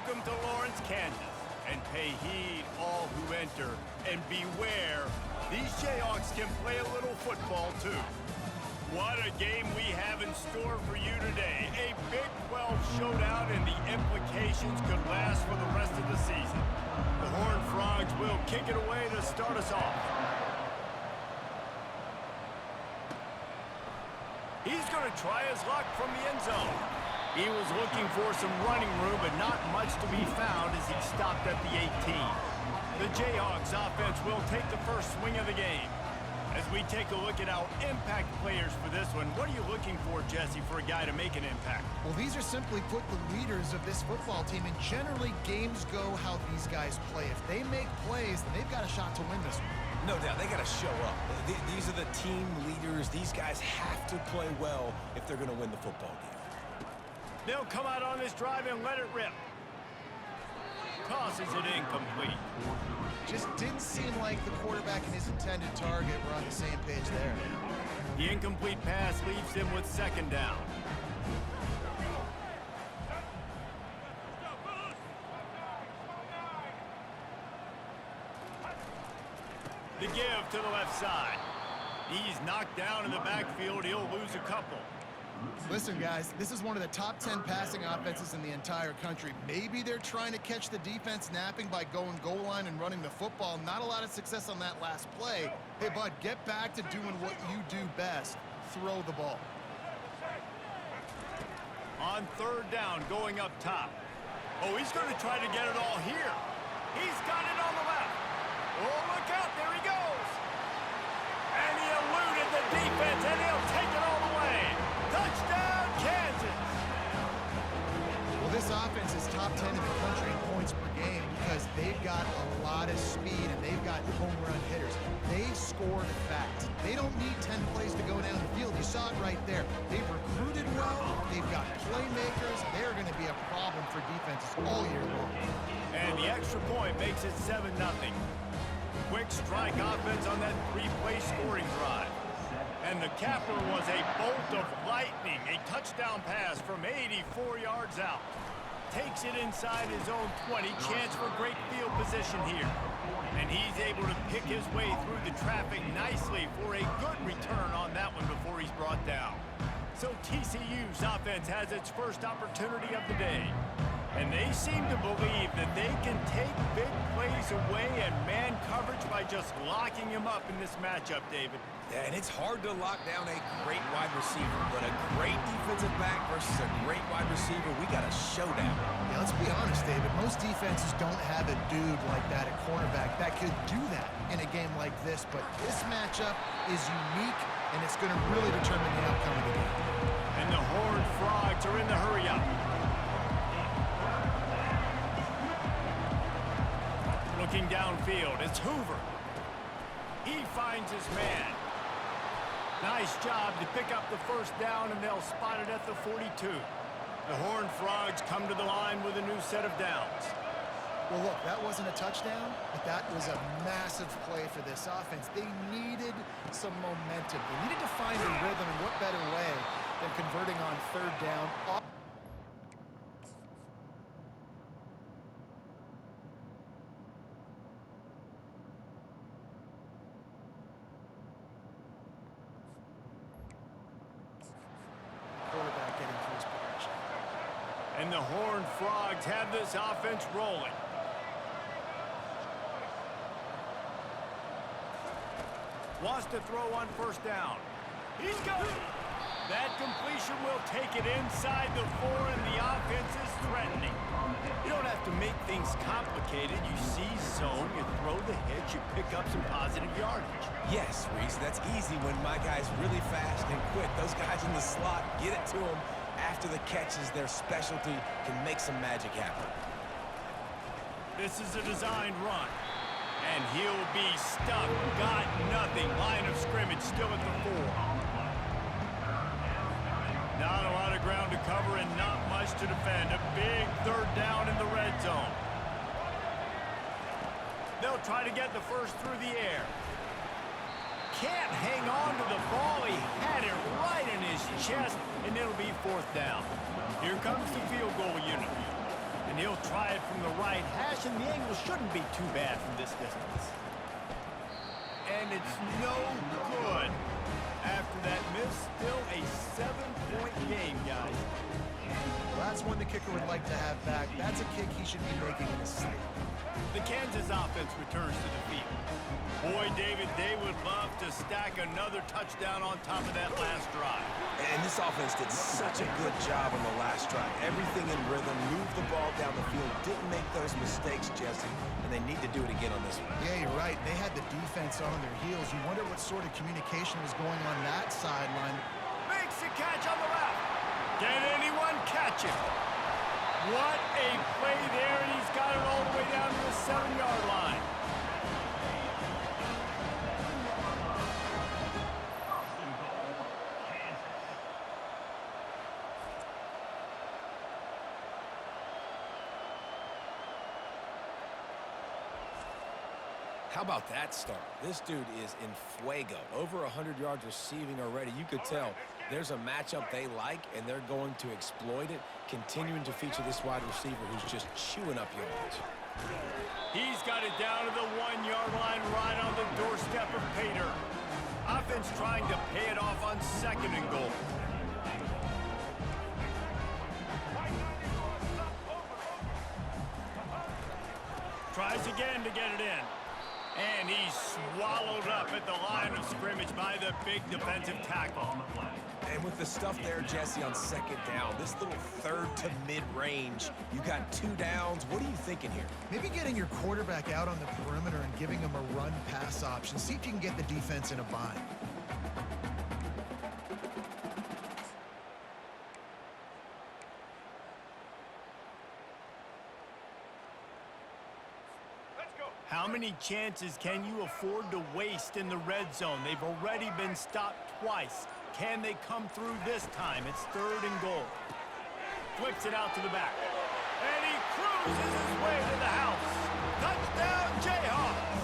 Welcome to Lawrence, Kansas, and pay heed all who enter, and beware, these Jayhawks can play a little football too. What a game we have in store for you today. A Big 12 showdown, and the implications could last for the rest of the season. The Horned Frogs will kick it away to start us off. He's going to try his luck from the end zone. He was looking for some running room, but not much to be found as he stopped at the 18. The Jayhawks offense will take the first swing of the game. As we take a look at our impact players for this one, what are you looking for, Jesse, for a guy to make an impact? Well, these are simply put the leaders of this football team, and generally games go how these guys play. If they make plays, then they've got a shot to win this one. No doubt, they got to show up. These are the team leaders. These guys have to play well if they're going to win the football game. They'll come out on this drive and let it rip. Tosses it incomplete. Just didn't seem like the quarterback and his intended target were on the same page there. The incomplete pass leaves him with second down. The give to the left side. He's knocked down in the backfield. He'll lose a couple. Listen, guys, this is one of the top 10 passing offenses in the entire country. Maybe they're trying to catch the defense napping by going goal line and running the football. Not a lot of success on that last play. Hey, bud, get back to doing what you do best. Throw the ball. On third down, going up top. Oh, he's going to try to get it all here. He's got it on the left. Oh, look out, there he goes. And he eluded the defense, and he'll take it all the way. Touchdown, Kansas! Well, this offense is top 10 in the country in points per game because they've got a lot of speed and they've got home run hitters. They scored fast. They don't need 10 plays to go down the field. You saw it right there. They've recruited well. They've got playmakers. They're going to be a problem for defenses all year long. And the extra point makes it 7-0. Quick strike offense on that three-play scoring drive. And the capper was a bolt of lightning, a touchdown pass from 84 yards out. Takes it inside his own 20, chance for great field position here. And he's able to pick his way through the traffic nicely for a good return on that one before he's brought down. So TCU's offense has its first opportunity of the day. And they seem to believe that they can take big plays away and man coverage by just locking him up in this matchup, David. Yeah, and it's hard to lock down a great wide receiver, but a great defensive back versus a great wide receiver, we got a showdown. Yeah, let's be honest, David. Most defenses don't have a dude like that at cornerback that could do that in a game like this, but this matchup is unique, and it's going to really determine the outcome of the game. And the Horned Frogs are in the hurry-up. Looking downfield, it's Hoover. He finds his man. Nice job to pick up the first down, and they'll spot it at the 42. The Horned Frogs come to the line with a new set of downs. Well, look, that wasn't a touchdown, but that was a massive play for this offense. They needed some momentum. They needed to find a rhythm, and what better way than converting on third down. And the Horned Frogs have this offense rolling. Wants to throw on first down. He's got it. That completion will take it inside the 4, and the offense is threatening. You don't have to make things complicated. You see zone, you throw the hitch, you pick up some positive yardage. Yes, Reese, that's easy when my guy's really fast and quick. Those guys in the slot, get it to them. After the catch is their specialty, can make some magic happen. This is a designed run. And he'll be stuck. Got nothing. Line of scrimmage still at the 4. Not a lot of ground to cover and not much to defend. A big third down in the red zone. They'll try to get the first through the air. Can't hang on to the ball. He had it right in his chest, and it'll be fourth down. Here comes the field goal unit. And he'll try it from the right hash, and the angle shouldn't be too bad from this distance. And it's no good. After that miss, still a 7-point game, guys. Well, that's one the kicker would like to have back. That's a kick he should be making in his sleep. The Kansas offense returns to the field. Boy, David, they would love to stack another touchdown on top of that last drive. And this offense did such a good job on the last drive. Everything in rhythm, moved the ball down the field, didn't make those mistakes, Jesse, and they need to do it again on this one. Yeah, you're right. They had the defense on their heels. You wonder what sort of communication was going on that sideline. Makes a catch on the left. Can anyone catch him? What a play there, and he's got it all the way down to the 7-yard line. How about that start? This dude is in fuego. Over 100 yards receiving already. You could tell there's a matchup they like, and they're going to exploit it, continuing to feature this wide receiver who's just chewing up yards. He's got it down to the 1-yard line right on the doorstep of Pater. Offense trying to pay it off on 2nd and goal. Tries again to get it in. And he's swallowed up at the line of scrimmage by the big defensive tackle. And with the stuff there, Jesse, on 2nd down, this little 3rd to mid-range, you got 2 downs. What are you thinking here? Maybe getting your quarterback out on the perimeter and giving him a run-pass option. See if you can get the defense in a bind. How many chances can you afford to waste in the red zone? They've already been stopped twice. Can they come through this time? It's 3rd and goal. Flips it out to the back. And he cruises his way to the house. Touchdown, Jayhawks!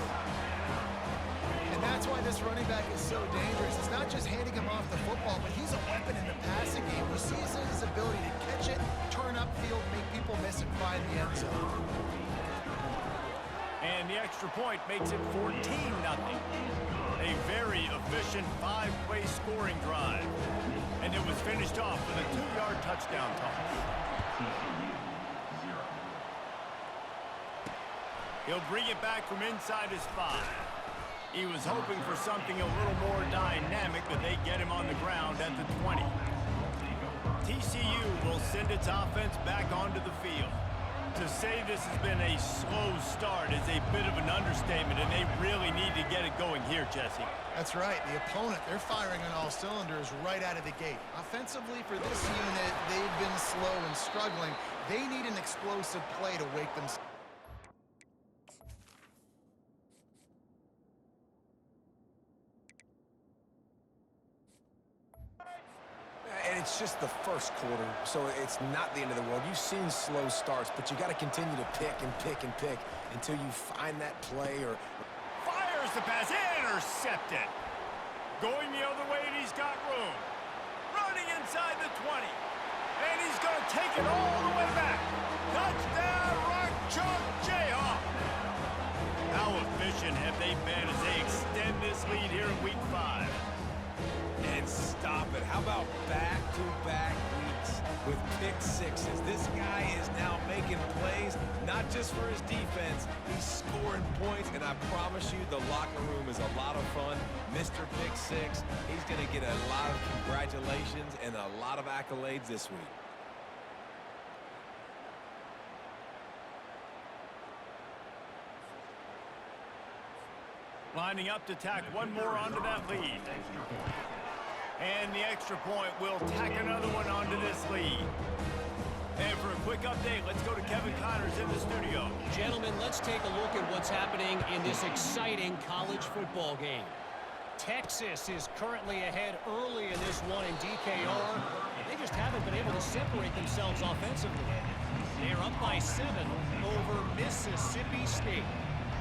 And that's why this running back is so dangerous. It's not just handing him off the football, but he's a weapon in the passing game. You see his ability to catch it, turn upfield, make people miss, and find the end zone. And the extra point makes it 14-0. A very efficient 5-play scoring drive. And it was finished off with a 2-yard touchdown toss. He'll bring it back from inside his 5. He was hoping for something a little more dynamic, but they get him on the ground at the 20. TCU will send its offense back onto the field. To say this has been a slow start is a bit of an understatement, and they really need to get it going here, Jesse. That's right. The opponent, they're firing on all cylinders right out of the gate. Offensively, for this unit, they've been slow and struggling. They need an explosive play to wake them. And it's just the first quarter, so it's not the end of the world. You've seen slow starts, but you got to continue to pick and pick and pick until you find that play or... Fires the pass, intercepted. Going the other way, and he's got room. Running inside the 20. And he's going to take it all the way back. Touchdown, Rock Chalk Jayhawk. How efficient have they been as they extend this lead here in Week 5? And stop it. How about back-to-back weeks with pick sixes? This guy is now making plays, not just for his defense. He's scoring points, and I promise you the locker room is a lot of fun. Mr. Pick Six, he's going to get a lot of congratulations and a lot of accolades this week. Lining up to tack one more onto that lead. And the extra point will tack another one onto this lead. And for a quick update, let's go to Kevin Connors in the studio. Gentlemen, let's take a look at what's happening in this exciting college football game. Texas is currently ahead early in this one in DKR. They just haven't been able to separate themselves offensively. They're up by 7 over Mississippi State.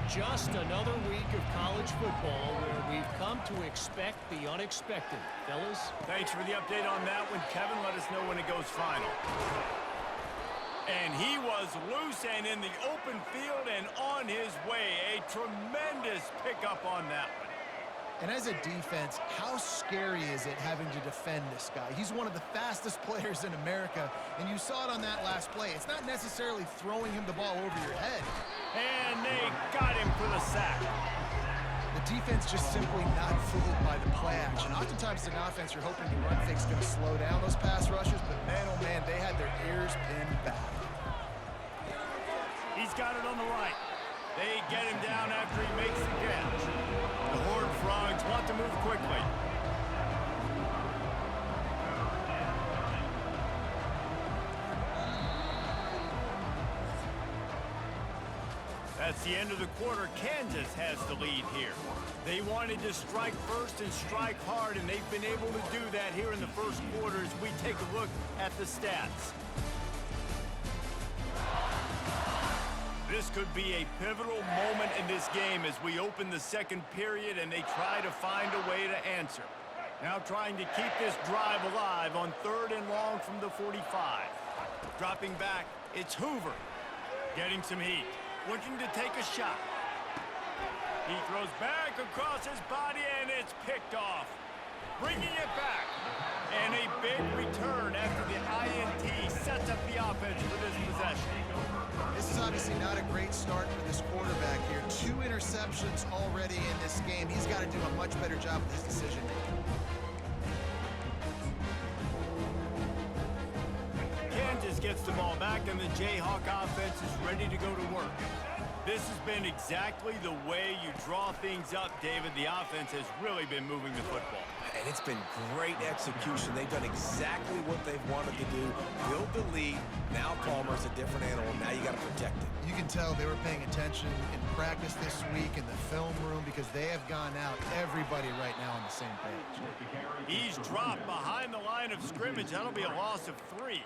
Just another week of college football where we've come to expect the unexpected. Fellas? Thanks for the update on that one, Kevin. Let us know when it goes final. And he was loose and in the open field and on his way. A tremendous pickup on that one. And as a defense, how scary is it having to defend this guy? He's one of the fastest players in America, and you saw it on that last play. It's not necessarily throwing him the ball over your head. And they got him for the sack. The defense just simply not fooled by the play action. Oftentimes in offense, you're hoping the run fake's going to slow down those pass rushers, but man, oh man, they had their ears pinned back. He's got it on the right. They get him down after he makes the catch. The Horned Frogs want to move quickly. That's the end of the quarter. Kansas has the lead here. They wanted to strike first and strike hard, and they've been able to do that here in the first quarter as we take a look at the stats. This could be a pivotal moment in this game as we open the second period and they try to find a way to answer. Now trying to keep this drive alive on 3rd and long from the 45. Dropping back, it's Hoover. Getting some heat. Looking to take a shot. He throws back across his body and it's picked off. Bringing it back. And a big return after the INT sets up the offense for this possession. This is obviously not a great start for this quarterback here. 2 interceptions already in this game. He's got to do a much better job with his decision-making. Kansas gets the ball back, and the Jayhawk offense is ready to go to work. This has been exactly the way you draw things up, David. The offense has really been moving the football. And it's been great execution. They've done exactly what they've wanted to do. Build the lead. Now Palmer's a different animal. Now you got to protect it. You can tell they were paying attention in practice this week in the film room because they have gone out, everybody right now on the same page. He's dropped behind the line of scrimmage. That'll be a loss of 3.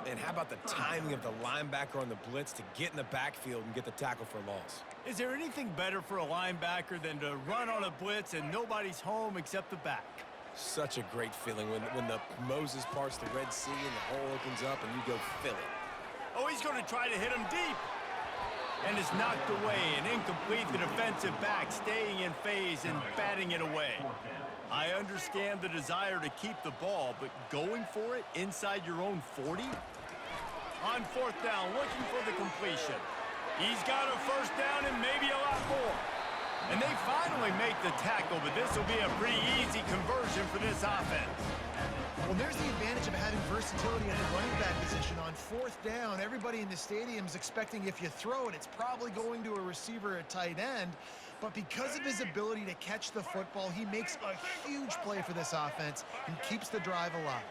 And how about the timing of the linebacker on the blitz to get in the backfield and get the tackle for a loss? Is there anything better for a linebacker than to run on a blitz and nobody's home except the back? Such a great feeling when the Moses parts the Red Sea and the hole opens up and you go fill it. Oh, he's going to try to hit him deep. And it's knocked away and incomplete. The defensive back staying in phase and batting it away. I understand the desire to keep the ball, but going for it inside your own 40? On 4th down, looking for the completion. He's got a first down and maybe a lot more. And they finally make the tackle, but this will be a pretty easy conversion for this offense. Well, there's the advantage of having versatility at the running back position. On 4th down, everybody in the stadium is expecting if you throw it, it's probably going to a receiver at tight end. But because of his ability to catch the football, he makes a huge play for this offense and keeps the drive alive.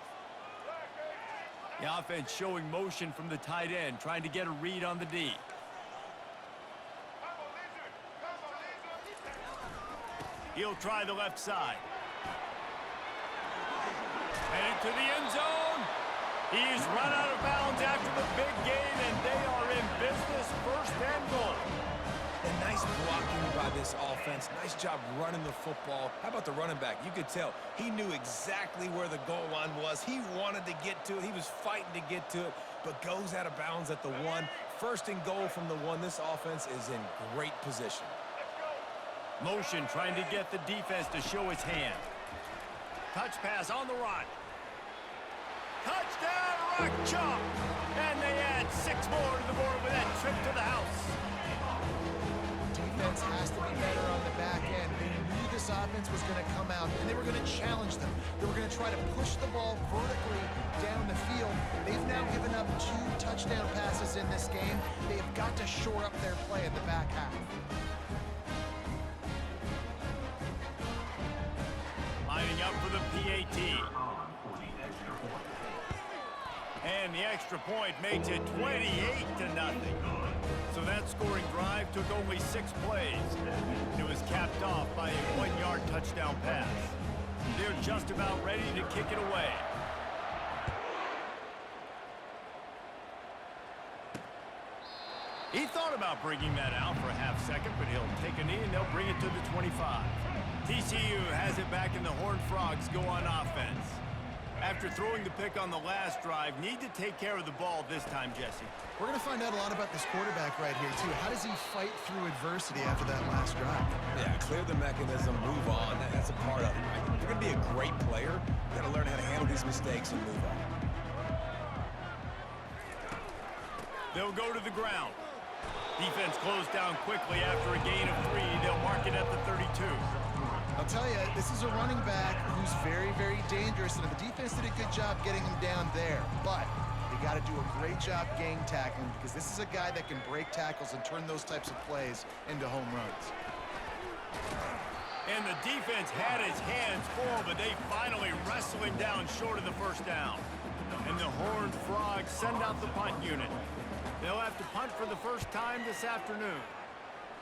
The offense showing motion from the tight end, trying to get a read on the D. He'll try the left side. Headed to the end zone. He's run out of bounds after the big gain, and they are in business, 1st and goal. And nice blocking by this offense. Nice job running the football. How about the running back? You could tell he knew exactly where the goal line was. He wanted to get to it. He was fighting to get to it, but goes out of bounds at the 1. 1st and goal from the 1. This offense is in great position. Motion trying to get the defense to show his hand. Touch pass on the run. Touchdown, Rock Chalk! And they add 6 more to the board with that trip to the house. Defense has to be better on the back end. They knew this offense was going to come out, and they were going to challenge them. They were going to try to push the ball vertically down the field. They've now given up 2 touchdown passes in this game. They have got to shore up their play in the back half. Lining up for the PAT. And the extra point makes it 28-0. So that scoring drive took only 6 plays. It was capped off by a 1-yard touchdown pass. They're just about ready to kick it away. He thought about bringing that out for a half-second, but he'll take a knee and they'll bring it to the 25. TCU has it back and the Horned Frogs go on offense. After throwing the pick on the last drive, need to take care of the ball this time, Jesse. We're going to find out a lot about this quarterback right here, too. How does he fight through adversity after that last drive? Yeah, clear the mechanism, move on. That's a part of it, right? If you're going to be a great player, you got to learn how to handle these mistakes and move on. They'll go to the ground. Defense closed down quickly after a gain of 3. They'll mark it at the 32. I'll tell you, this is a running back who's very, very dangerous, and the defense did a good job getting him down there. But they got to do a great job gang tackling because this is a guy that can break tackles and turn those types of plays into home runs. And the defense had his hands full, but they finally wrestle him down short of the first down. And the Horned Frogs send out the punt unit. They'll have to punt for the first time this afternoon.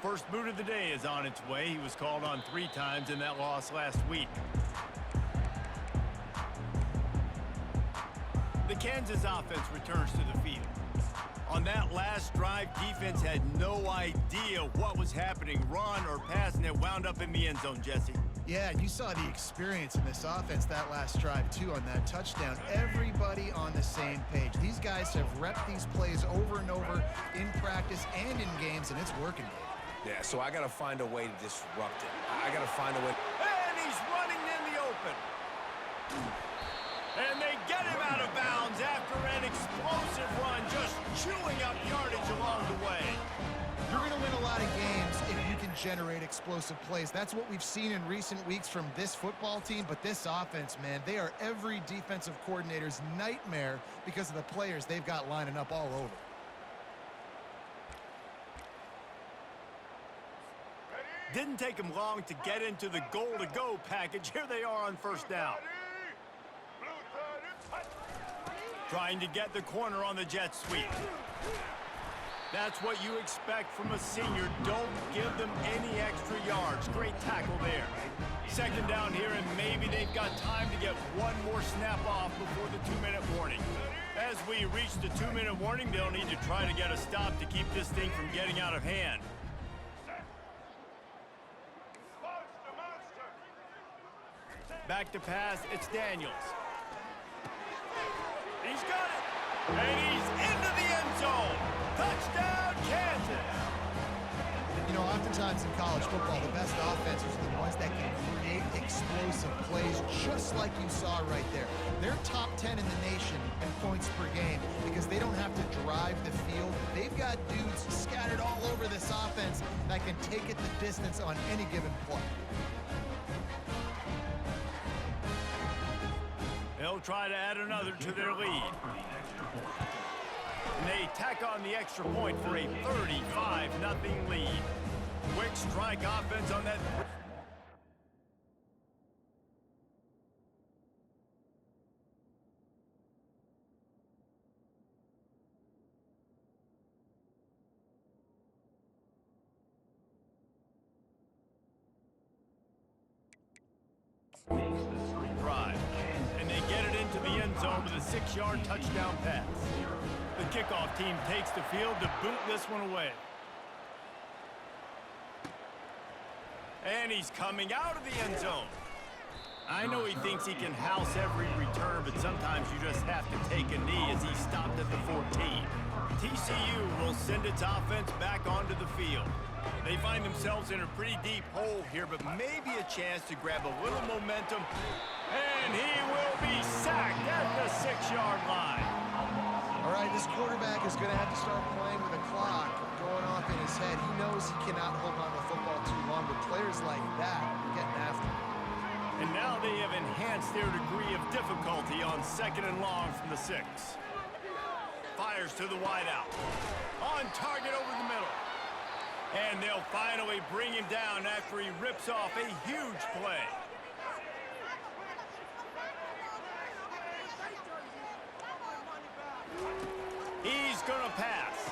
First boot of the day is on its way. He was called on 3 times in that loss last week. The Kansas offense returns to the field. On that last drive, defense had no idea what was happening, run or pass, and it wound up in the end zone, Jesse. Yeah, and you saw the experience in this offense that last drive, too, on that touchdown. Everybody on the same page. These guys have repped these plays over and over in practice and in games, and it's working. Yeah, so I got to find a way to disrupt it. I got to find a way. And he's running in the open. And they get him out of bounds after an explosive run, just chewing up yardage along the way. You're going to win a lot of games if you can generate explosive plays. That's what we've seen in recent weeks from this football team, but this offense, man, they are every defensive coordinator's nightmare because of the players they've got lining up all over. Didn't take him long to get into the goal-to-go package. Here they are on first down. Trying to get the corner on the jet sweep. That's what you expect from a senior. Don't give them any extra yards. Great tackle there. Second down here, and maybe they've got time to get one more snap off before the 2-minute warning. As we reach the 2-minute warning, they'll need to try to get a stop to keep this thing from getting out of hand. Back to pass, it's Daniels. He's got it, and he's into the end zone. Touchdown, Kansas. You know, oftentimes in college football, the best offenses are the ones that can create explosive plays, just like you saw right there. They're top 10 in the nation in points per game because they don't have to drive the field. They've got dudes scattered all over this offense that can take it the distance on any given play. They'll try to add another to their lead. And they tack on the extra point for a 35-0 lead. Quick strike offense on that. Drive. And they get it into the end zone with a 6-yard touchdown pass. The kickoff team takes the field to boot this one away. And he's coming out of the end zone. I know he thinks he can house every return, but sometimes you just have to take a knee as he stopped at the 14. TCU will send its offense back onto the field. They find themselves in a pretty deep hole here, but maybe a chance to grab a little momentum. And he will be sacked at the 6-yard line. All right, this quarterback is going to have to start playing with a clock going off in his head. He knows he cannot hold on to the football too long, but players like that are getting after him. And now they have enhanced their degree of difficulty on 2nd and long from the 6. Fires to the wideout. On target over the middle. And they'll finally bring him down after he rips off a huge play. He's gonna pass.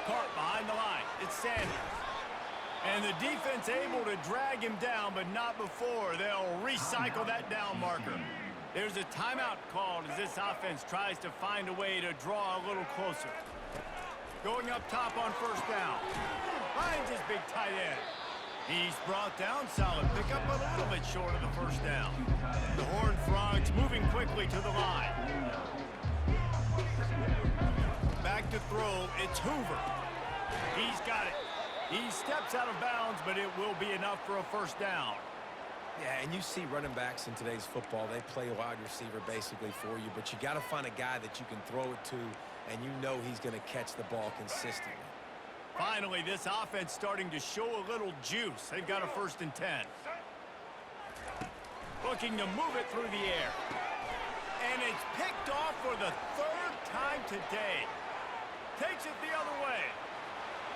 Caught behind the line. It's Sanders. And the defense able to drag him down, but not before. They'll recycle that down marker. There's a timeout called as this offense tries to find a way to draw a little closer. Going up top on first down. Finds his big tight end. He's brought down, solid pickup, a little bit short of the first down. The Horned Frogs moving quickly to the line. Back to throw, it's Hoover. He's got it. He steps out of bounds, but it will be enough for a first down. Yeah, and you see running backs in today's football, they play a wide receiver basically for you, but you got to find a guy that you can throw it to, and you know he's going to catch the ball consistently. Finally, this offense starting to show a little juice. They've got a 1st and 10. Looking to move it through the air. And it's picked off for the 3rd time today. Takes it the other way.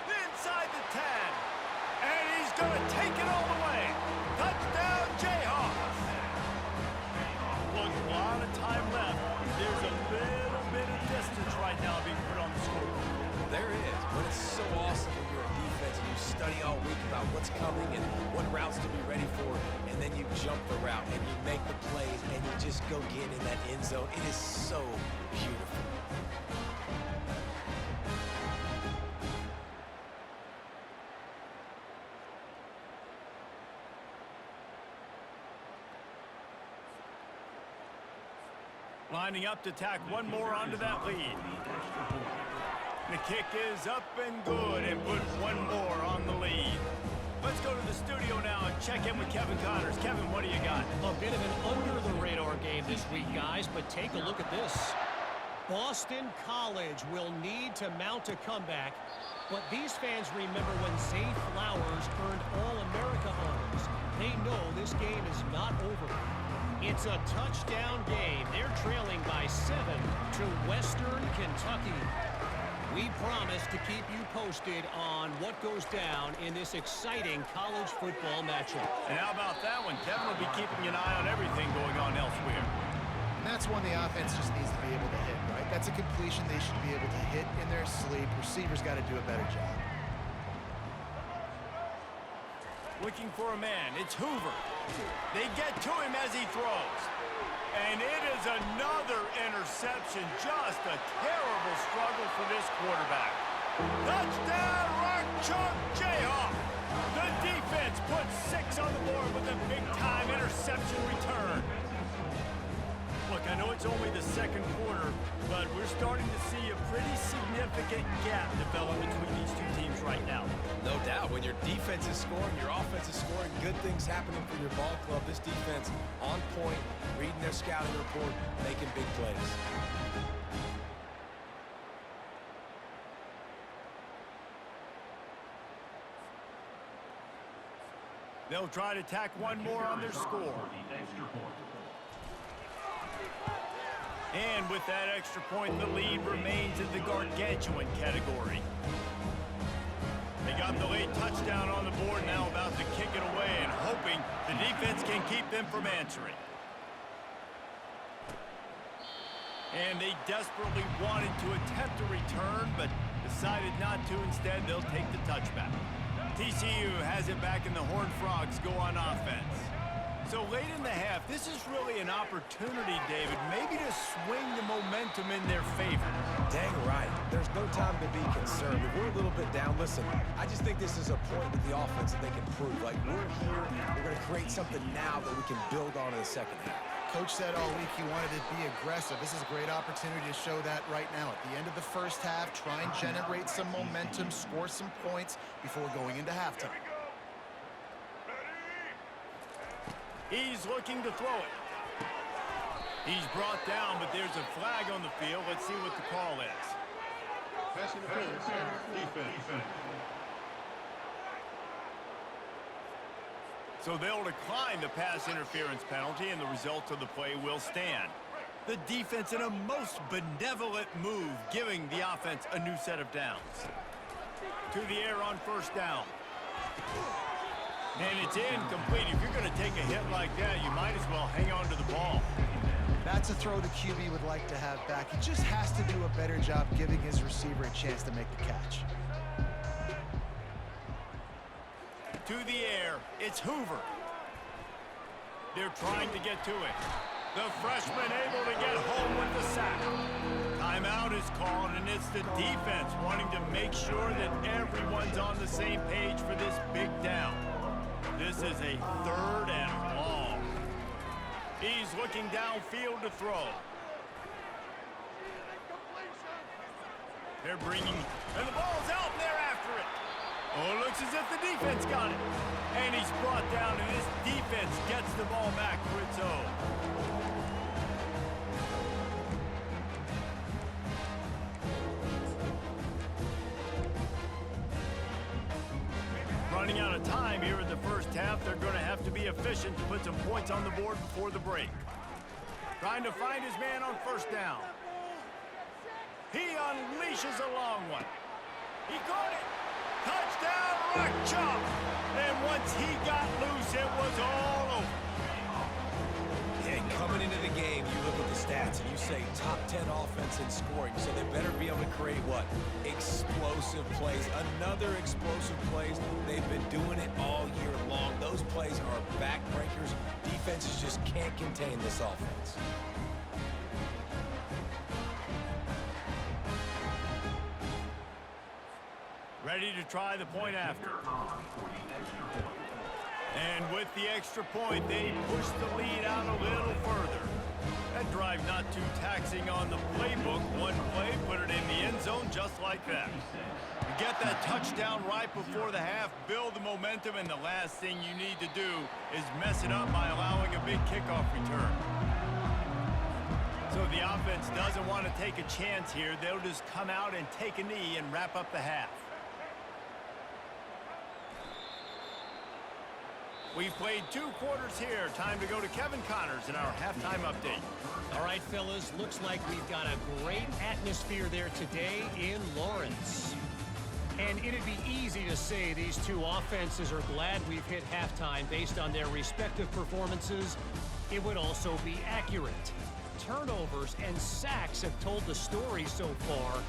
Inside the 10. And he's going to take it all the way. Touchdown, Jayhawks. Look, a lot of time left. There's a little bit of distance right now being put on the score. There is, but it's so awesome when you're a defense and you study all week about what's coming and what routes to be ready for, and then you jump the route and you make the plays and you just go get in that end zone. It is so beautiful. Lining up to tack one more onto that lead. The kick is up and good and put one more on the lead. Let's go to the studio now and check in with Kevin Connors. Kevin, what do you got? A bit of an under-the-radar game this week, guys, but take a look at this. Boston College will need to mount a comeback, but these fans remember when Zay Flowers earned All-America honors. They know this game is not over. It's a touchdown game. They're trailing by 7 to Western Kentucky. We promise to keep you posted on what goes down in this exciting college football matchup. And how about that one? Kevin will be keeping an eye on everything going on elsewhere. And that's one the offense just needs to be able to hit, right? That's a completion they should be able to hit in their sleep. Receivers got to do a better job. Looking for a man. It's Hoover. They get to him as he throws. And it is another interception. Just a terrible struggle for this quarterback. Touchdown, Rock Chalk Jayhawk. The defense puts 6 on the board with a big-time interception return. Look, I know it's only the 2nd quarter, but we're starting to see a pretty significant gap develop between these two teams right now. No doubt. When your defense is scoring, your offense is scoring, good things happening for your ball club. This defense on point, reading their scouting report, making big plays. They'll try to tack one more on their score. And with that extra point, the lead remains in the gargantuan category. They got the late touchdown on the board, now about to kick it away and hoping the defense can keep them from answering. And they desperately wanted to attempt a return, but decided not to. Instead, they'll take the touchback. TCU has it back, and the Horned Frogs go on offense. So late in the half, this is really an opportunity, David, maybe to swing the momentum in their favor. Dang right. There's no time to be concerned. If we're a little bit down, listen, I just think this is a point with the offense that they can prove. Like, we're here, we're going to create something now that we can build on in the 2nd half. Coach said all week he wanted to be aggressive. This is a great opportunity to show that right now. At the end of the 1st half, try and generate some momentum, score some points before going into halftime. He's looking to throw it. He's brought down, but there's a flag on the field. Let's see what the call is. Pass interference, defense. So they'll decline the pass interference penalty, and the result of the play will stand. The defense in a most benevolent move, giving the offense a new set of downs. To the air on 1st down. And it's incomplete. If you're going to take a hit like that, you might as well hang on to the ball. That's a throw the QB would like to have back. He just has to do a better job giving his receiver a chance to make the catch. To the air, it's Hoover. They're trying to get to it. The freshman able to get home with the sack. Timeout is called, and it's the defense wanting to make sure that everyone's on the same page for this big down. This is a 3rd and long. He's looking downfield to throw. They're bringing, and the ball's out, and they're after it. Oh, it looks as if the defense got it. And he's brought down, and this defense gets the ball back for its own. Running out of time here in the first half. They're going to have to be efficient to put some points on the board before the break. Trying to find his man on 1st down. He unleashes a long one. He caught it. Touchdown, rock chop. And once he got loose, it was all over. And coming into the game, you look at the stats and you say top 10 offense in scoring, so they better be able to create what? Explosive plays. Another explosive plays. They've been doing it all year long. Those plays are backbreakers. Defenses just can't contain this offense. Ready to try the point after. And with the extra point, they push the lead out a little further. That drive not too taxing on the playbook. One play, put it in the end zone just like that. You get that touchdown right before the half, build the momentum, and the last thing you need to do is mess it up by allowing a big kickoff return. So if the offense doesn't want to take a chance here, they'll just come out and take a knee and wrap up the half. We've played 2 quarters here. Time to go to Kevin Connors in our halftime update. All right, fellas, looks like we've got a great atmosphere there today in Lawrence. And it'd be easy to say these 2 offenses are glad we've hit halftime based on their respective performances. It would also be accurate. Turnovers and sacks have told the story so far.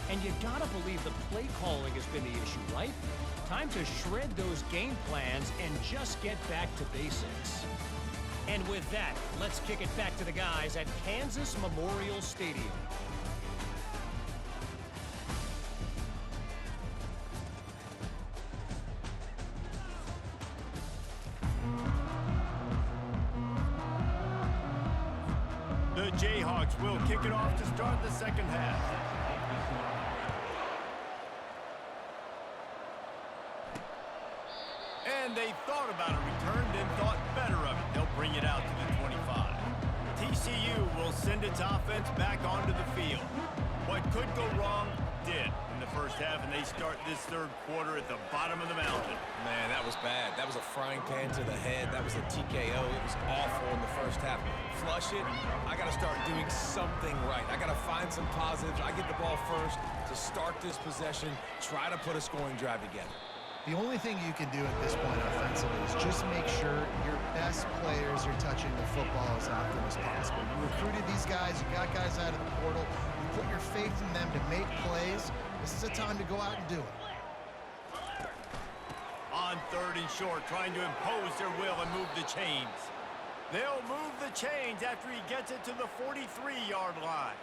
And you gotta believe the play calling has been the issue, right? Time to shred those game plans and just get back to basics. And with that, let's kick it back to the guys at Kansas Memorial Stadium. The Jayhawks will kick it off to start the second half. And they thought about a return, then thought better of it. They'll bring it out to the 25. TCU will send its offense back onto the field. What could go wrong did in the first half, and they start this 3rd quarter at the bottom of the mountain. Man, that was bad. That was a frying pan to the head. That was a TKO. It was awful in the first half. Flush it. I got to start doing something right. I got to find some positives. I get the ball first to start this possession, try to put a scoring drive together. The only thing you can do at this point offensively is just make sure your best players are touching the football as often as possible. You recruited these guys, you got guys out of the portal, you put your faith in them to make plays. This is a time to go out and do it. On 3rd and short, trying to impose their will and move the chains. They'll move the chains after he gets it to the 43-yard line.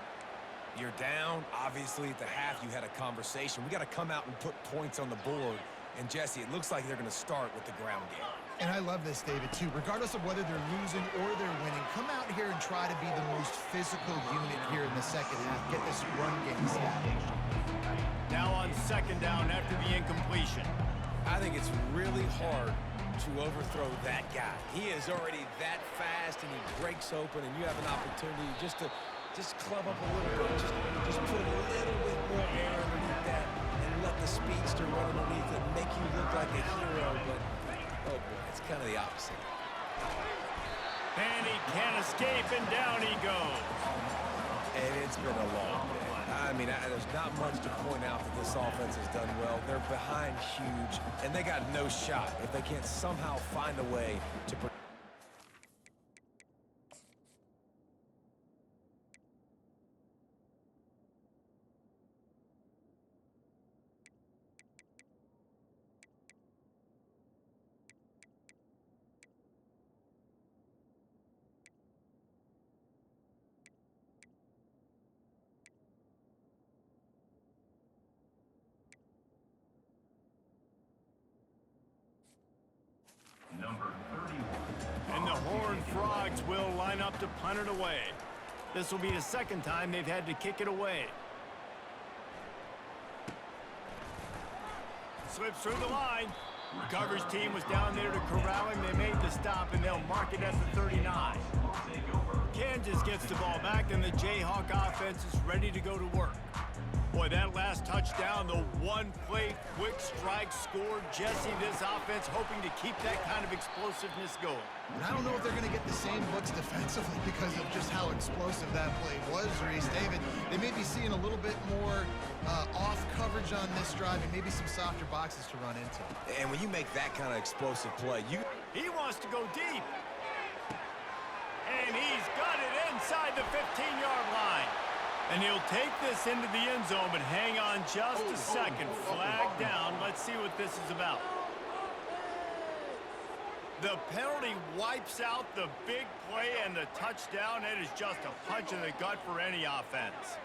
You're down. Obviously, at the half, you had a conversation. We got to come out and put points on the board. And, Jesse, it looks like they're going to start with the ground game. And I love this, David, too. Regardless of whether they're losing or they're winning, come out here and try to be the most physical unit here in the second half. Get this run game established. Now on 2nd down after the incompletion. I think it's really hard to overthrow that guy. He is already that fast, and he breaks open, and you have an opportunity just to club up a little bit. Just put a little bit more air underneath that. Let the speedster run underneath it and make you look like a hero, but oh boy, it's kind of the opposite. And he can't escape, and down he goes. And it's been a long day. I mean, there's not much to point out that this offense has done well. They're behind huge, and they got no shot if they can't somehow find a way to protect. line up to punt it away. This will be the second time they've had to kick it away. Slips through the line. The coverage team was down there to corral him. They made the stop, and they'll mark it at the 39. Kansas gets the ball back, and the Jayhawk offense is ready to go to work. Boy, that last touchdown, the one-play quick strike score. Jesse, this offense hoping to keep that kind of explosiveness going. And I don't know if they're going to get the same looks defensively because of just how explosive that play was, Reese. David, they may be seeing a little bit more off coverage on this drive and maybe some softer boxes to run into. And when you make that kind of explosive play, He wants to go deep. And he's got it inside the 15-yard line. And he'll take this into the end zone, but hang on just a second. Flag down. Let's see what this is about. The penalty wipes out the big play and the touchdown. It is just a punch in the gut for any offense.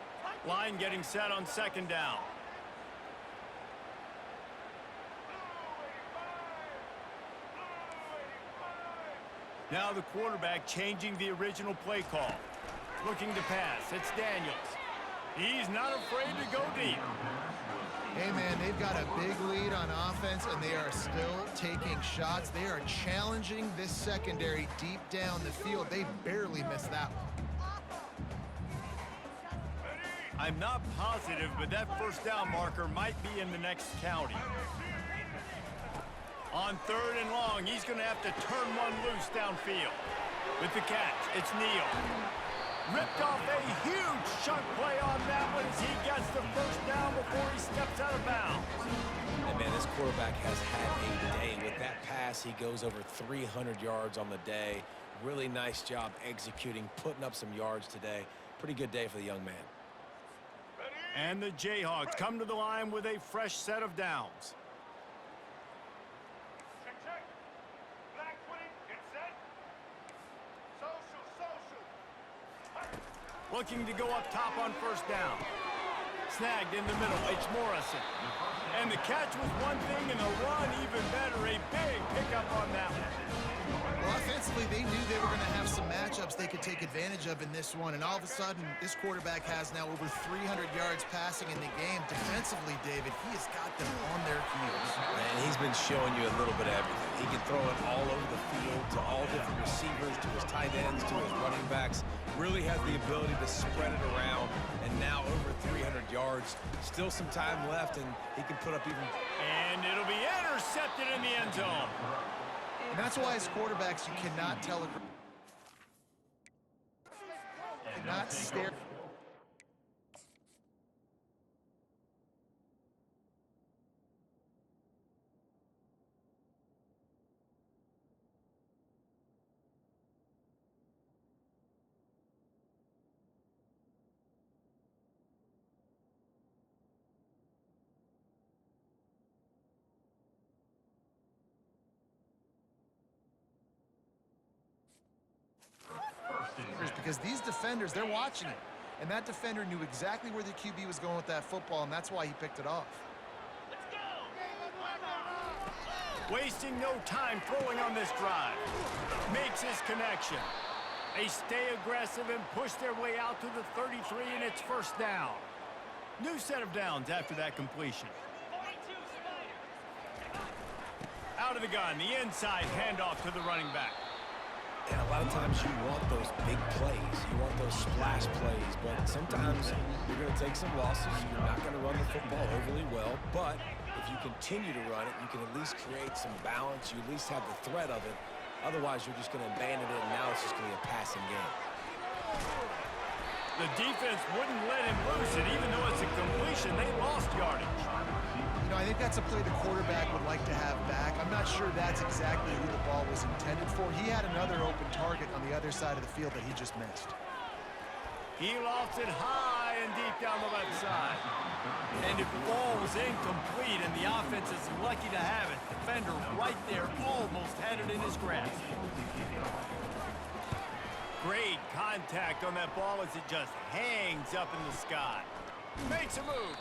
Line getting set on second down. Now the quarterback changing the original play call. Looking to pass. It's Daniels. He's not afraid to go deep. Hey, man, they've got a big lead on offense, and they are still taking shots. They are challenging this secondary deep down the field. They barely missed that one. I'm not positive, but that first down marker might be in the next county. On third and long, he's going to have to turn one loose downfield. With the catch, it's Neal. Ripped off a huge chunk play on that one as he gets the first down before he steps out of bounds. And man, this quarterback has had a day. With that pass, he goes over 300 yards on the day. Really nice job executing, putting up some yards today. Pretty good day for the young man. And the Jayhawks come to the line with a fresh set of downs. Looking to go up top on first down. Snagged in the middle. It's Morrison. And the catch was one thing, and the run even better. A big pickup on that one. Well, offensively, they knew they were going to have some matchups they could take advantage of in this one, and all of a sudden, this quarterback has now over 300 yards passing in the game. Defensively, David, he has got them on their heels. And he's been showing you a little bit of everything. He can throw it all over the field to all different receivers, to his tight ends, to his running backs. Really has the ability to spread it around, and now over 300 yards. Still some time left, and he can put up even... And it'll be intercepted in the end zone. And that's why as quarterbacks, you cannot tell cannot stare. Because these defenders, they're watching it. And that defender knew exactly where the QB was going with that football, and that's why he picked it off. Wasting no time throwing on this drive. Makes his connection. They stay aggressive and push their way out to the 33, and it's first down. New set of downs after that completion. Out of the gun, the inside handoff to the running back. And a lot of times you want those big plays. You want those splash plays. But sometimes you're going to take some losses. You're not going to run the football overly well. But if you continue to run it, you can at least create some balance. You at least have the threat of it. Otherwise, you're just going to abandon it, and now it's just going to be a passing game. The defense wouldn't let him loose it. Even though it's a completion, they lost yardage. You know, I think that's a play the quarterback would like to have back. I'm not sure that's exactly who the ball was intended for. He had another open target on the other side of the field that he just missed. He lofts it high and deep down the left side. And if the ball was incomplete and the offense is lucky to have it, defender right there almost had it in his grasp. Great contact on that ball as it just hangs up in the sky. Makes a move.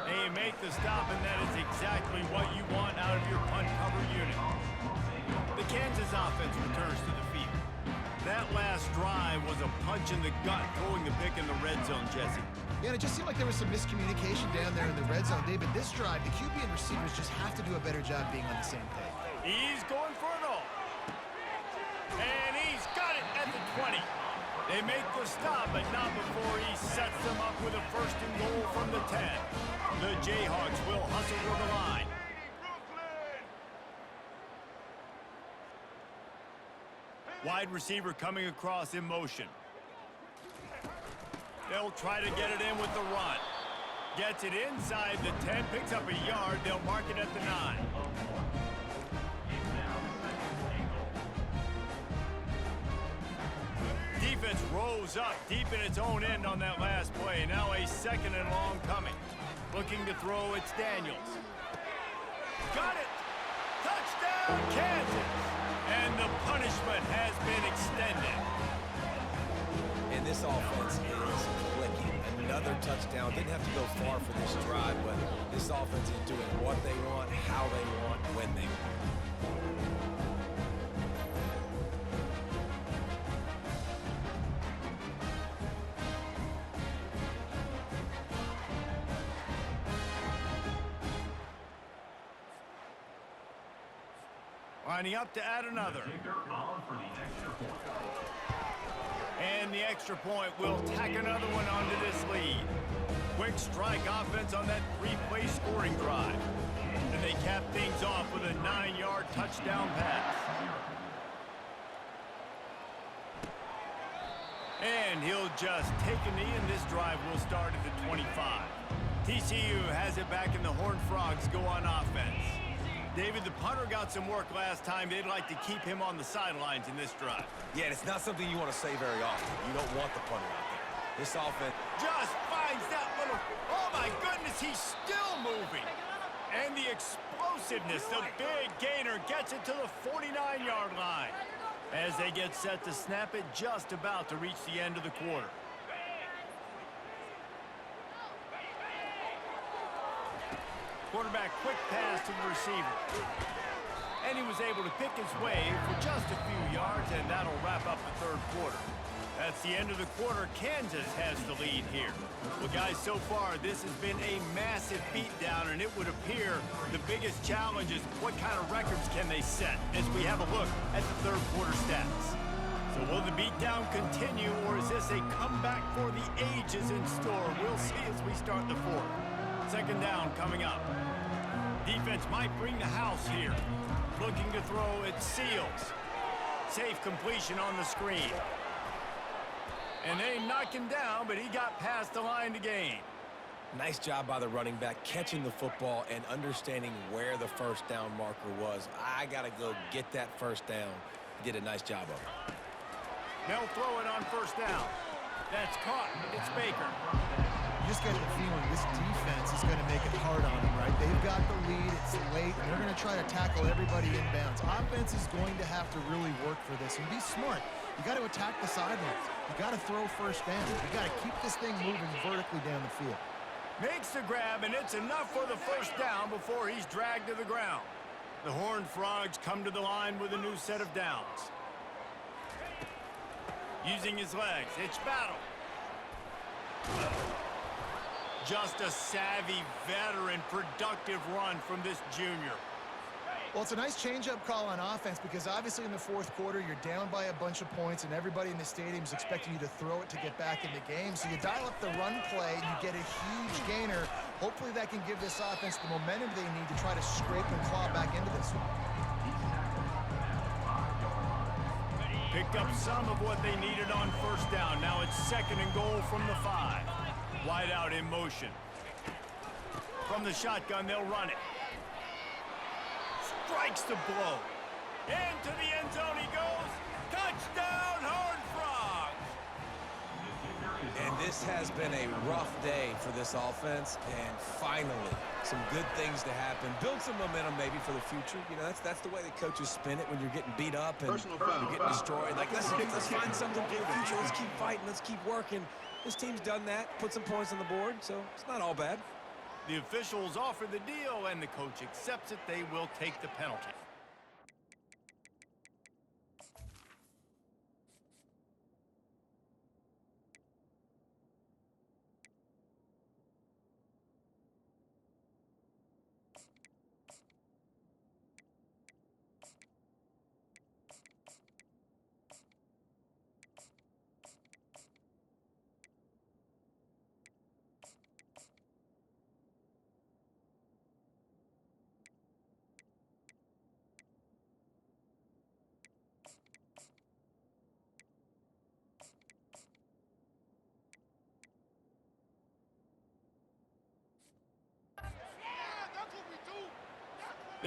They make the stop, and that is exactly what you want out of your punt cover unit. The Kansas offense returns to the field. That last drive was a punch in the gut, throwing the pick in the red zone, Jesse. Yeah, and it just seemed like there was some miscommunication down there in the red zone, David. This drive, the QB and receivers just have to do a better job being on the same page. He's going for it all. And he's got it at the 20. They make the stop, but not before he sets them up with a first and goal from the 10. The Jayhawks will hustle to the line. Wide receiver coming across in motion. They'll try to get it in with the run. Gets it inside the 10, picks up a yard. They'll mark it at the 9. Defense rose up deep in its own end on that last play. Now a second and long coming. Looking to throw, it's Daniels. Got it! Touchdown, Kansas! And the punishment has been extended. And this offense is clicking. Another touchdown. Didn't have to go far for this drive, but this offense is doing what they want, how they want, when they want. Lining up to add another. And the extra point will tack another one onto this lead. Quick strike offense on that 3-play scoring drive. And they cap things off with a 9-yard touchdown pass. And he'll just take a knee, and this drive will start at the 25. TCU has it back, and the Horned Frogs go on offense. David, the punter got some work last time. They'd like to keep him on the sidelines in this drive. Yeah, and it's not something you want to say very often. You don't want the punter out there. This offense Just finds that little... Oh, my goodness, he's still moving. And the explosiveness, the big gainer, gets it to the 49-yard line. As they get set to snap it, just about to reach the end of the quarter. Quarterback quick pass to the receiver. And he was able to pick his way for just a few yards, and that'll wrap up the third quarter. That's the end of the quarter. Kansas has the lead here. Well, guys, so far, this has been a massive beatdown, and it would appear the biggest challenge is what kind of records can they set as we have a look at the third quarter stats. So will the beatdown continue, or is this a comeback for the ages in store? We'll see as we start the fourth. Second down coming up. Defense might bring the house here. Looking to throw, it Seals. Safe completion on the screen. And they knock him down, but he got past the line to gain. Nice job by the running back catching the football and understanding where the first down marker was. I got to go get that first down. He did a nice job of it. They'll throw it on first down. That's caught. It's Baker. You just get the feeling this defense is going to make it hard on them, right? They've got the lead, it's late, and they're going to try to tackle everybody inbounds. Offense is going to have to really work for this and be smart. You got to attack the sidelines. You got to throw first down. You got to keep this thing moving vertically down the field. Makes the grab, and it's enough for the first down before he's dragged to the ground. The Horned Frogs come to the line with a new set of downs. Using his legs, it's battle. Just a savvy, veteran, productive run from this junior. Well, it's a nice change-up call on offense because obviously in the fourth quarter, you're down by a bunch of points and everybody in the stadium is expecting you to throw it to get back in the game. So you dial up the run play, you get a huge gainer. Hopefully that can give this offense the momentum they need to try to scrape and claw back into this one. Picked up some of what they needed on first down. Now it's second and goal from the 5. Wide out in motion. From the shotgun, they'll run it. Strikes the blow. Into the end zone he goes. Touchdown, Horned Frogs! And this has been a rough day for this offense, and finally, some good things to happen. Build some momentum maybe for the future. You know, that's the way the coaches spin it when you're getting beat up and you're getting destroyed. Like, let's find something for the future. Let's keep fighting. Let's keep working. This team's done that, put some points on the board, so it's not all bad. The officials offer the deal, and the coach accepts it. They will take the penalty.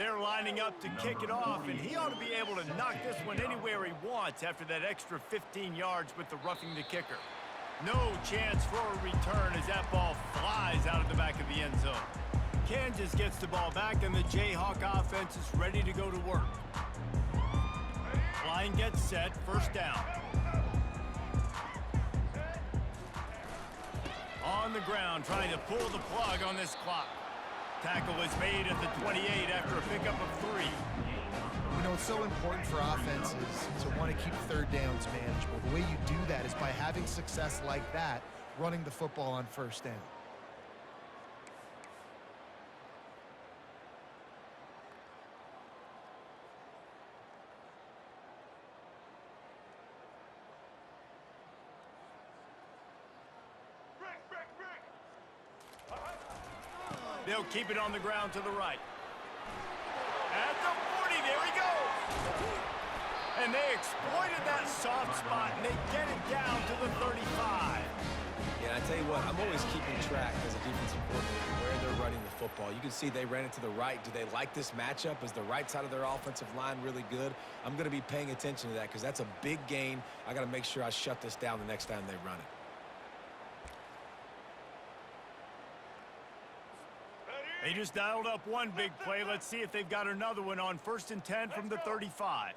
They're lining up to kick it off, and he ought to be able to knock this one anywhere he wants after that extra 15 yards with the roughing the kicker. No chance for a return as that ball flies out of the back of the end zone. Kansas gets the ball back, and the Jayhawk offense is ready to go to work. Line gets set, first down. On the ground, trying to pull the plug on this clock. Tackle is made at the 28 after a pickup of 3. You know, it's so important for offenses to want to keep third downs manageable. The way you do that is by having success like that, running the football on first down. They'll keep it on the ground to the right. At the 40, there he goes. And they exploited that soft spot, and they get it down to the 35. Yeah, I tell you what, I'm always keeping track as a defensive coordinator where they're running the football. You can see they ran it to the right. Do they like this matchup? Is the right side of their offensive line really good? I'm going to be paying attention to that because that's a big gain. I got to make sure I shut this down the next time they run it. They just dialed up one big play. Let's see if they've got another one on 1st and 10 from the 35.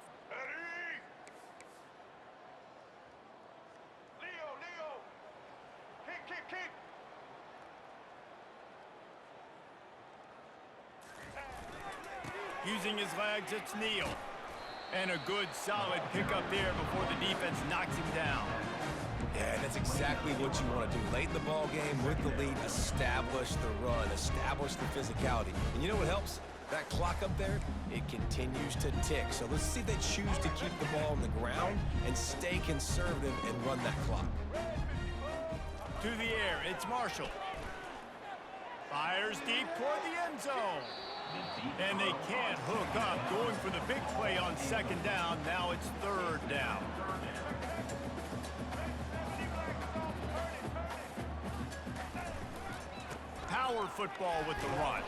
Using his legs, it's Neal. And a good, solid pickup there before the defense knocks him down. Yeah, that's exactly what you want to do. Late in the ball game, with the lead, establish the run, establish the physicality. And you know what helps? That clock up there, it continues to tick. So let's see if they choose to keep the ball on the ground and stay conservative and run that clock. To the air, it's Marshall. Fires deep toward the end zone. And they can't hook up, going for the big play on 2nd down. Now it's 3rd down. Power football with the run.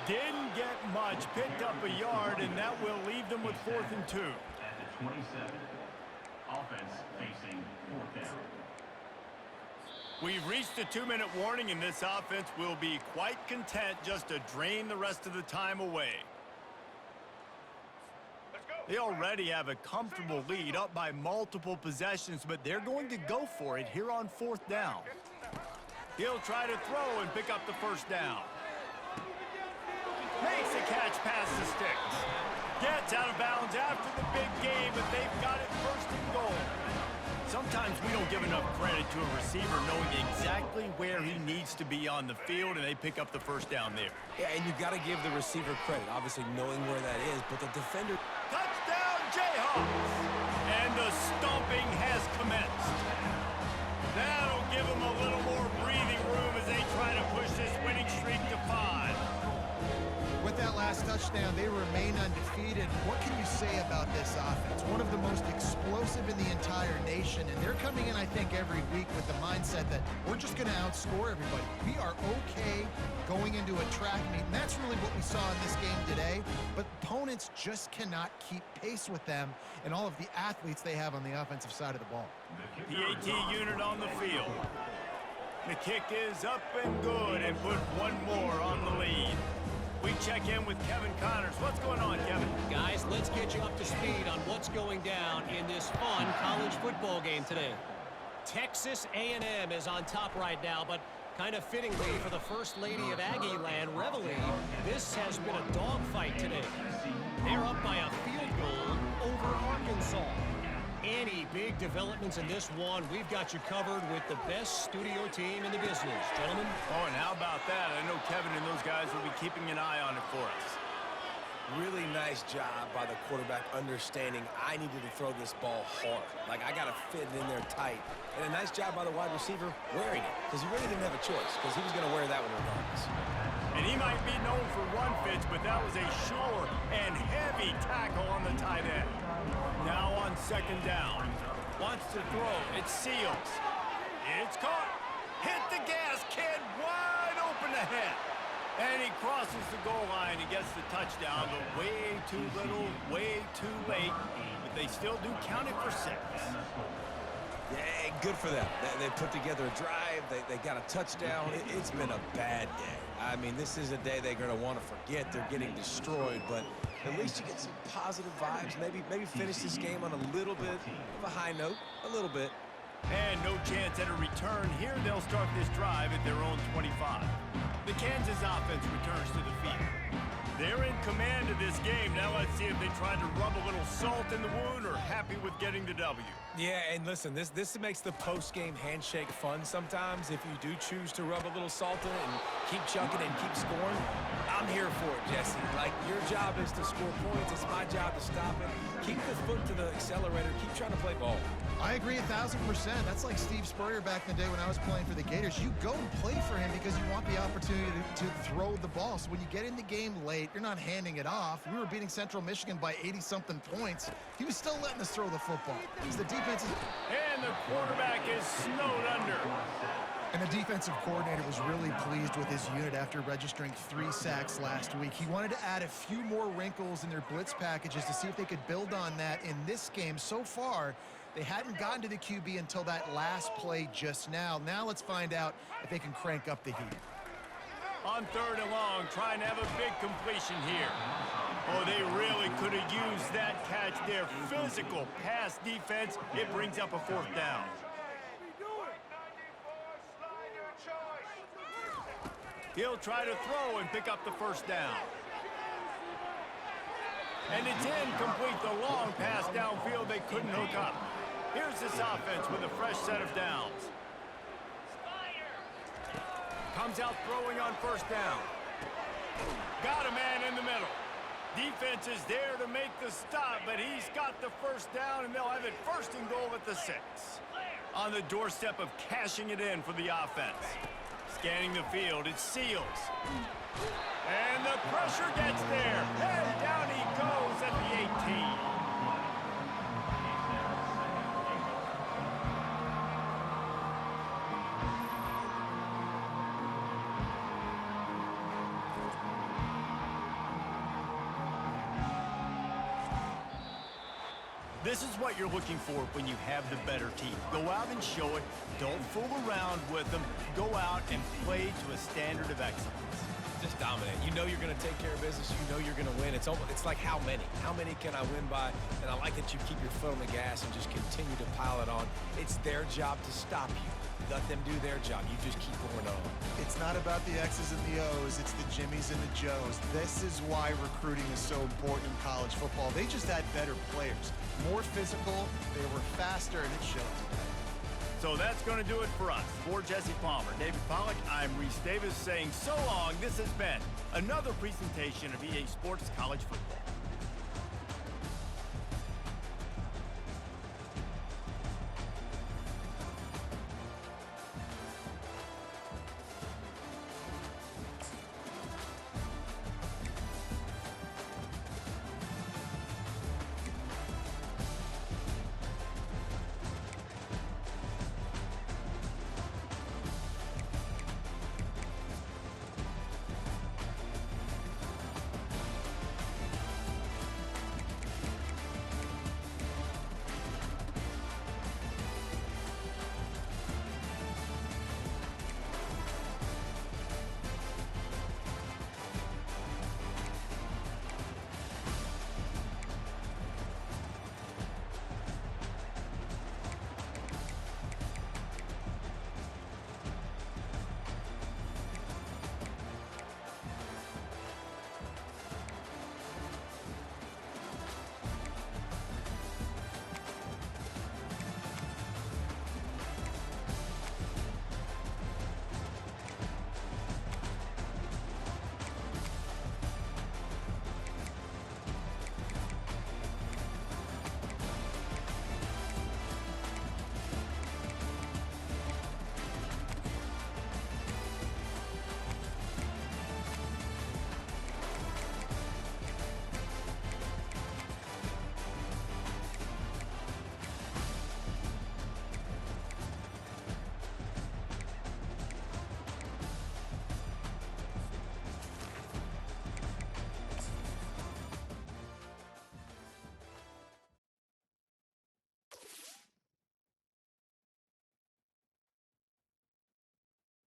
Didn't get much, picked up a yard, and that will leave them with 4th and 2. At the 27, offense facing 4th down. We've reached a 2-minute warning, and this offense will be quite content just to drain the rest of the time away. They already have a comfortable lead, up by multiple possessions, but they're going to go for it here on 4th down. He'll try to throw and pick up the 1st down. Makes a catch past the sticks. Gets out of bounds after the big game, but they've got it 1st and goal. Sometimes we don't give enough credit to a receiver knowing exactly where he needs to be on the field, and they pick up the 1st down there. Yeah, and you got to give the receiver credit, obviously knowing where that is, but the defender... Touchdown, Jayhawks! And the stomping has commenced. That'll give them a little more breathing room as they try to push this winning streak to 5. With that last touchdown, they remain undefeated. What can you say about this offense? One of the most explosive in the entire nation, and they're coming in, I think, every week with the mindset that we're just going to outscore everybody. We are okay going into a track meet, and that's really what we saw in this game today, but opponents just cannot keep pace with them and all of the athletes they have on the offensive side of the ball. PAT unit on the field. The kick is up and good, and put one more on the lead. We check in with Kevin Connors. What's going on, Kevin? Guys, let's get you up to speed on what's going down in this fun college football game today. Texas A&M is on top right now, but kind of fittingly for the First Lady of Aggie Land, Reveille, this has been a dogfight today. They're up by a field goal over Arkansas. Any big developments in this one, we've got you covered with the best studio team in the business. Gentlemen? Oh, and how about that? I know Kevin and those guys will be keeping an eye on it for us. Really nice job by the quarterback understanding I needed to throw this ball hard. Like, I got to fit it in there tight. And a nice job by the wide receiver wearing it, because he really didn't have a choice, because he was going to wear that one regardless. And he might be known for run fits, but that was a sure and heavy tackle on the tight end. Now on 2nd down. Wants to throw. It's Seals. It's caught. Hit the gas, kid. Wide open ahead. And he crosses the goal line and gets the touchdown, but way too little, way too late. But they still do count it for 6. Yeah, good for them. They put together a drive. They got a touchdown. It's been a bad day. I mean, this is a day they're going to want to forget. They're getting destroyed, but at least you get some positive vibes. Maybe finish this game on a little bit of a high note, a little bit. And no chance at a return. Here they'll start this drive at their own 25. The Kansas offense returns to the field. They're in command of this game. Now let's see if they try to rub a little salt in the wound or happy with getting the W. Yeah, and listen, this makes the post-game handshake fun sometimes. If you do choose to rub a little salt in it and keep chucking and keep scoring, I'm here for it, Jesse. Like, your job is to score points. It's my job to stop it. Keep the foot to the accelerator. Keep trying to play ball. I agree 1,000%. That's like Steve Spurrier back in the day when I was playing for the Gators. You go and play for him because you want the opportunity to throw the ball. So when you get in the game late, you're not handing it off. We were beating Central Michigan by 80-something points. He was still letting us throw the football. The defense is... And the quarterback is snowed under. And the defensive coordinator was really pleased with his unit after registering 3 sacks last week. He wanted to add a few more wrinkles in their blitz packages to see if they could build on that in this game. So far, they hadn't gotten to the QB until that last play just now. Now let's find out if they can crank up the heat. On 3rd and long, trying to have a big completion here. Oh, they really could have used that catch there. Physical pass defense. It brings up a 4th down. He'll try to throw and pick up the 1st down. And it's incomplete. The long pass downfield they couldn't hook up. Here's this offense with a fresh set of downs. Comes out throwing on 1st down. Got a man in the middle. Defense is there to make the stop, but he's got the 1st down, and they'll have it 1st and goal at the 6. On the doorstep of cashing it in for the offense. Scanning the field, it's Seals. And the pressure gets there. And down he goes at the 18. This is what you're looking for when you have the better team. Go out and show it. Don't fool around with them. Go out and play to a standard of excellence. Just dominate. You know you're going to take care of business. You know you're going to win. It's like how many? How many can I win by? And I like that you keep your foot on the gas and just continue to pile it on. It's their job to stop you. Let them do their job. You just keep going on. It's not about the X's and the O's. It's the Jimmies and the Joes. This is why recruiting is so important in college football. They just had better players. More physical, they were faster, and it showed today. So that's going to do it for us. For Jesse Palmer, David Pollack, I'm Reese Davis saying so long. This has been another presentation of EA Sports College Football.